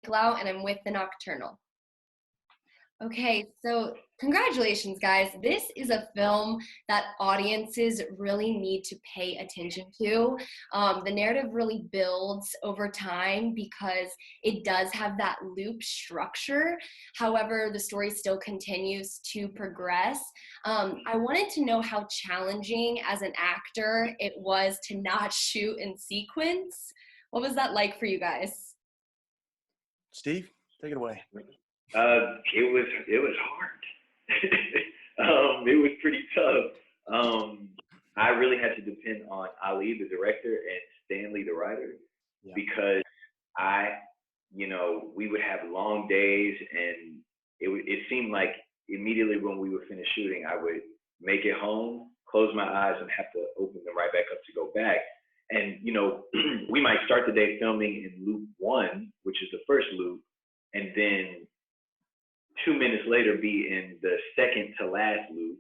Glau, and I'm with the Nocturnal. Okay, so congratulations, guys. This is a film that audiences really need to pay attention to. The narrative really builds over time because it does have that loop structure. However, the story still continues to progress. I wanted to know how challenging as an actor it was to not shoot in sequence. What was that like for you guys? Steve, take it away. It was hard. It was pretty tough. I really had to depend on Ali, the director, and Stanley, the writer, because we would have long days, and it seemed like immediately when we would finish shooting, I would make it home, close my eyes, and have to open them right back up to go back. And we might start the day filming in loop 1, which is the first loop, and then 2 minutes later be in the second to last loop,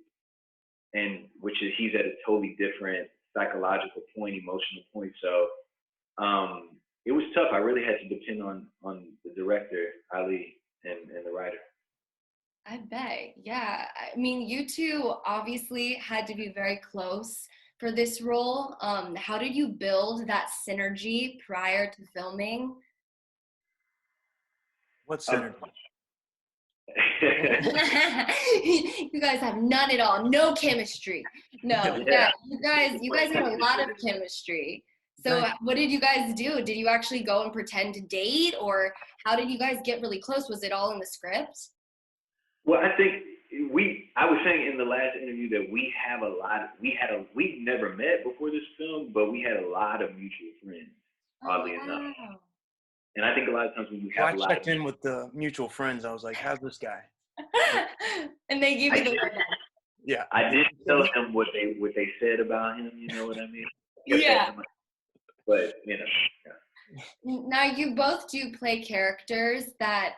and which is he's at a totally different psychological point, emotional point. So it was tough. I really had to depend on the director, Ali, and the writer. I bet. Yeah. I mean, you two obviously had to be very close for this role. How did you build that synergy prior to filming? What synergy? You guys have none at all. No chemistry. No. Yeah. You guys had a lot of chemistry. So what did you guys do? Did you actually go and pretend to date, or how did you guys get really close? Was it all in the script? Well, I think I was saying in the last interview that we've never met before this film, but we had a lot of mutual friends, oddly enough. And I think a lot of times when you have I checked in with the mutual friends. I was like, how's this guy? And they gave you the word. Yeah. I didn't tell him what they said about him, you know what I mean? Yeah. But, Yeah. Now you both do play characters that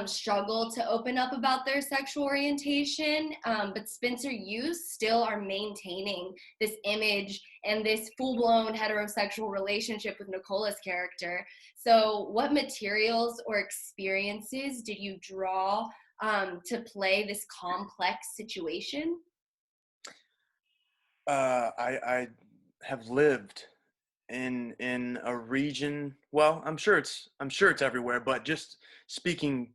struggle to open up about their sexual orientation, but Spencer, you still are maintaining this image and this full-blown heterosexual relationship with Nicola's character. So what materials or experiences did you draw to play this complex situation? I have lived in a region. Well, I'm sure it's everywhere, but just speaking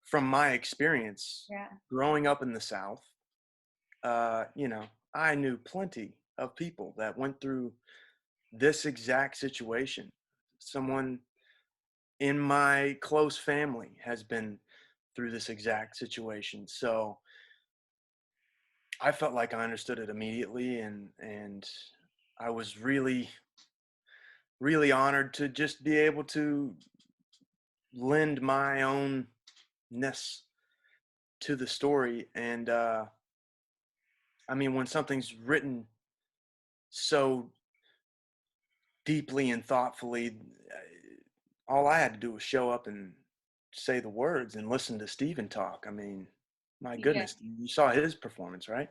from my experience, growing up in the South, I knew plenty of people that went through this exact situation. Someone in my close family has been through this exact situation. So I felt like I understood it immediately, and I was really, really honored to just be able to lend my ownness to the story. And I mean, when something's written so deeply and thoughtfully, all I had to do was show up and say the words and listen to Steven talk. I mean, my goodness, you saw his performance, right?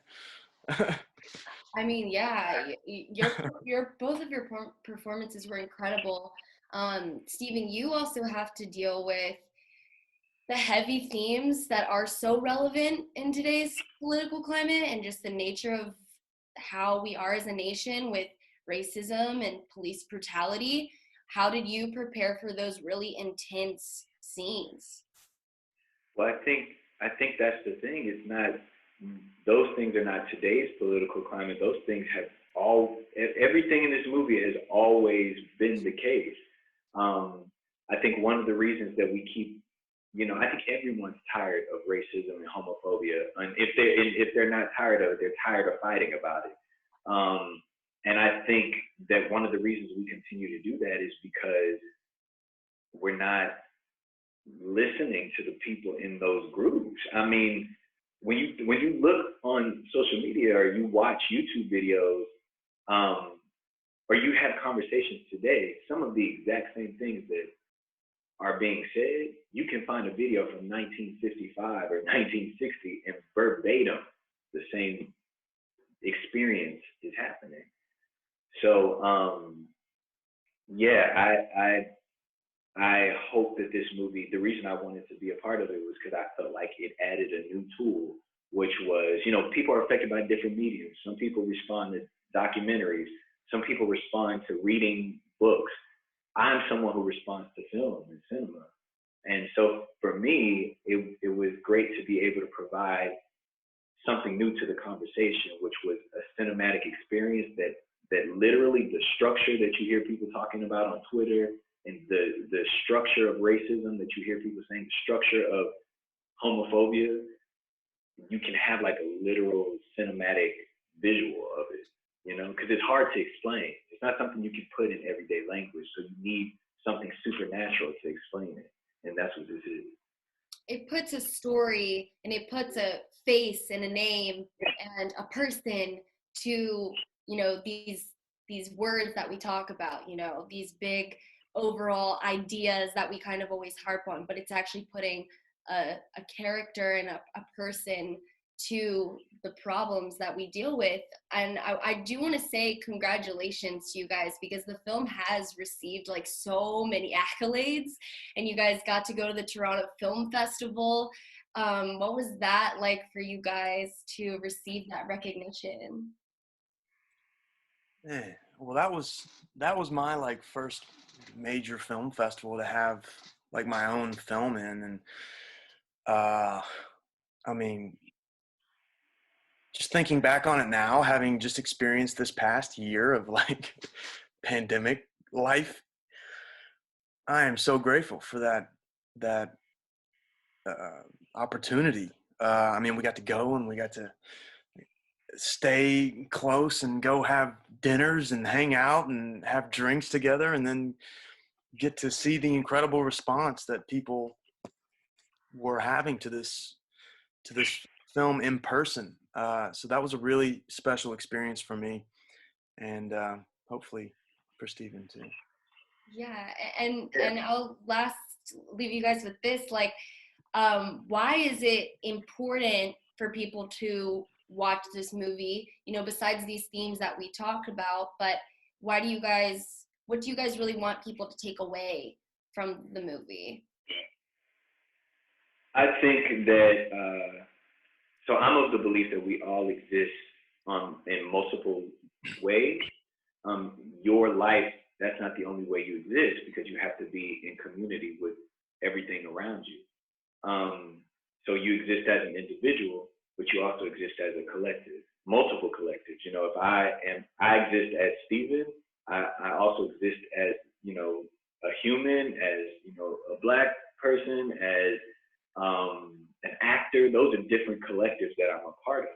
I mean, yeah, your both of your performances were incredible. Steven, you also have to deal with the heavy themes that are so relevant in today's political climate and just the nature of how we are as a nation with racism and police brutality. How did you prepare for those really intense scenes? Well, I think that's the thing. It's not, those things are not today's political climate. Those things have everything in this movie has always been the case. I think one of the reasons that we keep, I think everyone's tired of racism and homophobia. And if they're not tired of it, they're tired of fighting about it. And I think that one of the reasons we continue to do that is because we're not listening to the people in those groups. I mean, when you look on social media or you watch YouTube videos, or you have conversations today, some of the exact same things that are being said, you can find a video from 1955 or 1960 and verbatim the same experience is happening. So, I hope that this movie, the reason I wanted to be a part of it was because I felt like it added a new tool, which was, people are affected by different mediums. Some people respond to documentaries. Some people respond to reading books. I'm someone who responds to film and cinema. And so for me, it was great to be able to provide something new to the conversation, which was a cinematic experience that literally the structure that you hear people talking about on Twitter and the structure of racism that you hear people saying, the structure of homophobia, you can have like a literal cinematic visual of it, because it's hard to explain. It's not something you can put in everyday language. So you need something supernatural to explain it. And that's what this is. It puts a story and it puts a face and a name and a person to, these words that we talk about, these big overall ideas that we kind of always harp on, but it's actually putting a character and a person to the problems that we deal with. And I do want to say congratulations to you guys, because the film has received like so many accolades, and you guys got to go to the Toronto Film Festival. What was that like for you guys to receive that recognition? Yeah, well, that was my like first major film festival to have like my own film in, and I mean, just thinking back on it now, having just experienced this past year of like pandemic life, I am so grateful for that opportunity. I mean, we got to go and we got to stay close and go have dinners and hang out and have drinks together, and then get to see the incredible response that people were having to this film in person. So that was a really special experience for me, and hopefully for Stephen too. Yeah, and I'll leave you guys with this, like, why is it important for people to watch this movie, besides these themes that we talked about, but what do you guys really want people to take away from the movie? I think that, so I'm of the belief that we all exist in multiple ways. Your life, that's not the only way you exist, because you have to be in community with everything around you. So you exist as an individual, but you also exist as a collective, multiple collectives. If I exist as Stephen, I also exist as, a human, as, a Black person, as an actor. Those are different collectives that I'm a part of.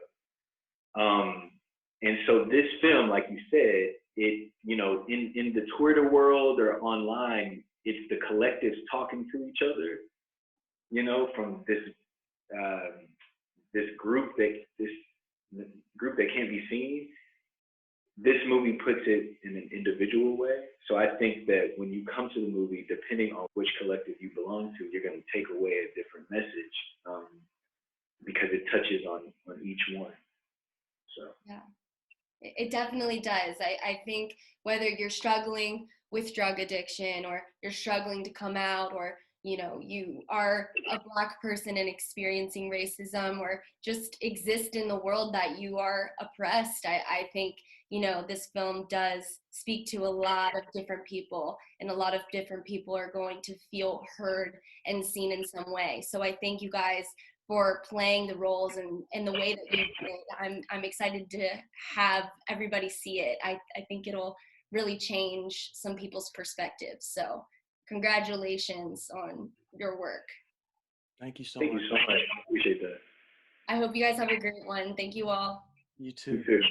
And so this film, like you said, it, in the Twitter world or online, it's the collectives talking to each other, from this group that can't be seen. This movie puts it in an individual way. So I think that when you come to the movie, depending on which collective you belong to, you're going to take away a different message, because it touches on each one. So yeah, it definitely does. I think whether you're struggling with drug addiction, or you're struggling to come out, or you are a Black person and experiencing racism, or just exist in the world that you are oppressed, I think this film does speak to a lot of different people, and a lot of different people are going to feel heard and seen in some way. So I thank you guys for playing the roles and the way that you did. I'm excited to have everybody see it. I think it'll really change some people's perspectives. So congratulations on your work. Thank you so much. Thank you so much. I appreciate that. I hope you guys have a great one. Thank you all. You too. You too.